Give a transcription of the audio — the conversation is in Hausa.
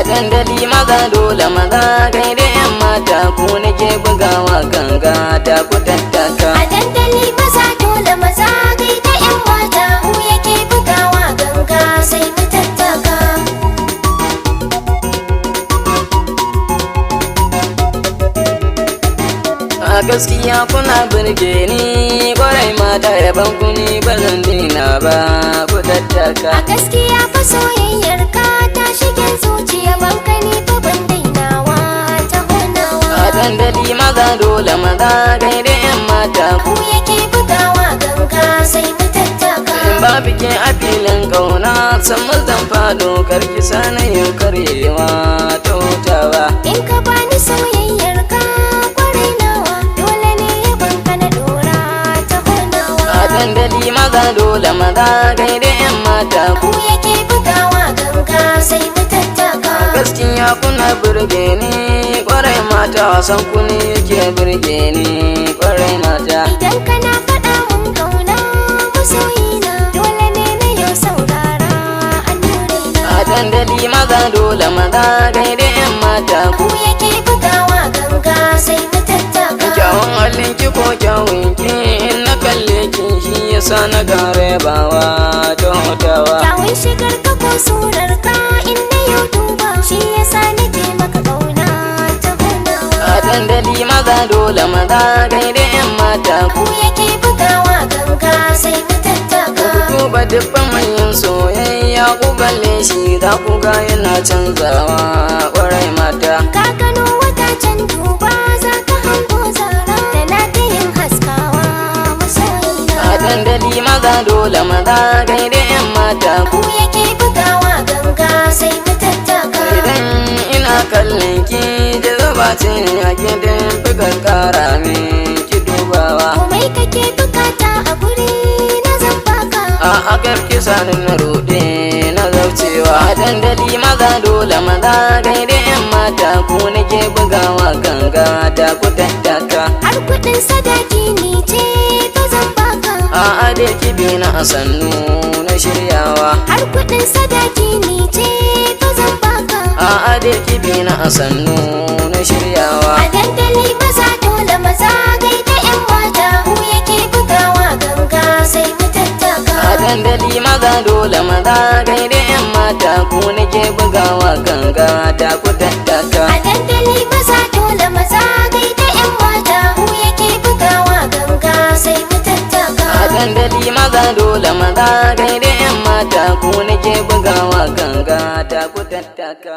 Dandali maza dole maza kai da yan mata ku nake bugawa ganga ta ku tattaka. A dandali maza dole maza kai da yan mata ku yake bugawa ganga sai mu tattaka. A gaskiya kuna burge ni kwarai mata yaban ku ni ba zan daina ba ku tattaka. A gaskiya fa soyayyar ka ta shige zuciya banka ni fa ban dainawa ta honawa. A dandali maza dole maza kai da yan mata ku yake bugawa ganga sai mu tattaka. in ba bike a filin kauna san mazan fado karki sanayin karyewa ta hutawa. In ka bani soyayyar ka kwarai nawa dole ne banka na dora ta honawa. A dandali maza dole maza kai da yan mata ku yake bugawa ganga sai mu tattaka. gaskiya kuna burge ni kwarai mata wasan ku ne yake burge ni kwarai mata. Idan kana faɗa mun kauna masoyina dole ne na yau saurara an nurina. A dandali maza dole maza kai da yan mata ku yake bugawa ganga sai mu tattaka. kyawun halin ki ko kyawun ki in na kalle ki shi yasa na gare bawa ta hutawa. Kyawun shigar ka ko surar ka in na yau duba shi yasa nake maka kauna ta honawa. A dandali maza dole maza kai da yan mata ku yake bugawa ganga sai mu tattaka. duba dubban manyan soyayya ku kalle shi za ku ga yana canzawa kwarai mata. Ka gano wata can duba za ka hango zara tana ta yin haskawa masoyina. A dandali maza dole maza kai da yan mata ku yake bugawa ganga sai mu tattaka. idan ina kallon ki da zuba ce a gidan bugan kara min ki dubawa. Komai kake bukata a guri na zan baka. A akar kisanin na rude na zaucewa. A dandali maza dole maza kai da yan mata ku nake bugawa ganga ta ku tattaka. Har kudin sadaki ni ce fa zan baka. A da kibi na sannu na shiryawa. Har kudin sadaki ni ce fa zan baka. A da kibi na sannu na shiryawa. A dandali maza dole maza gai da yan mata ku yake bugawa ganga sai mu tattaka. A dandali maza dole maza kai da yan mata ku nake bugawa ganga ta ku tattaka. A dandali maza dole maza gai da yan mata ku yake bugawa ganga sai mu tattaka. A dandali maza dole maza kai da yan mata ku nake bugawa ganga ta ku tattaka.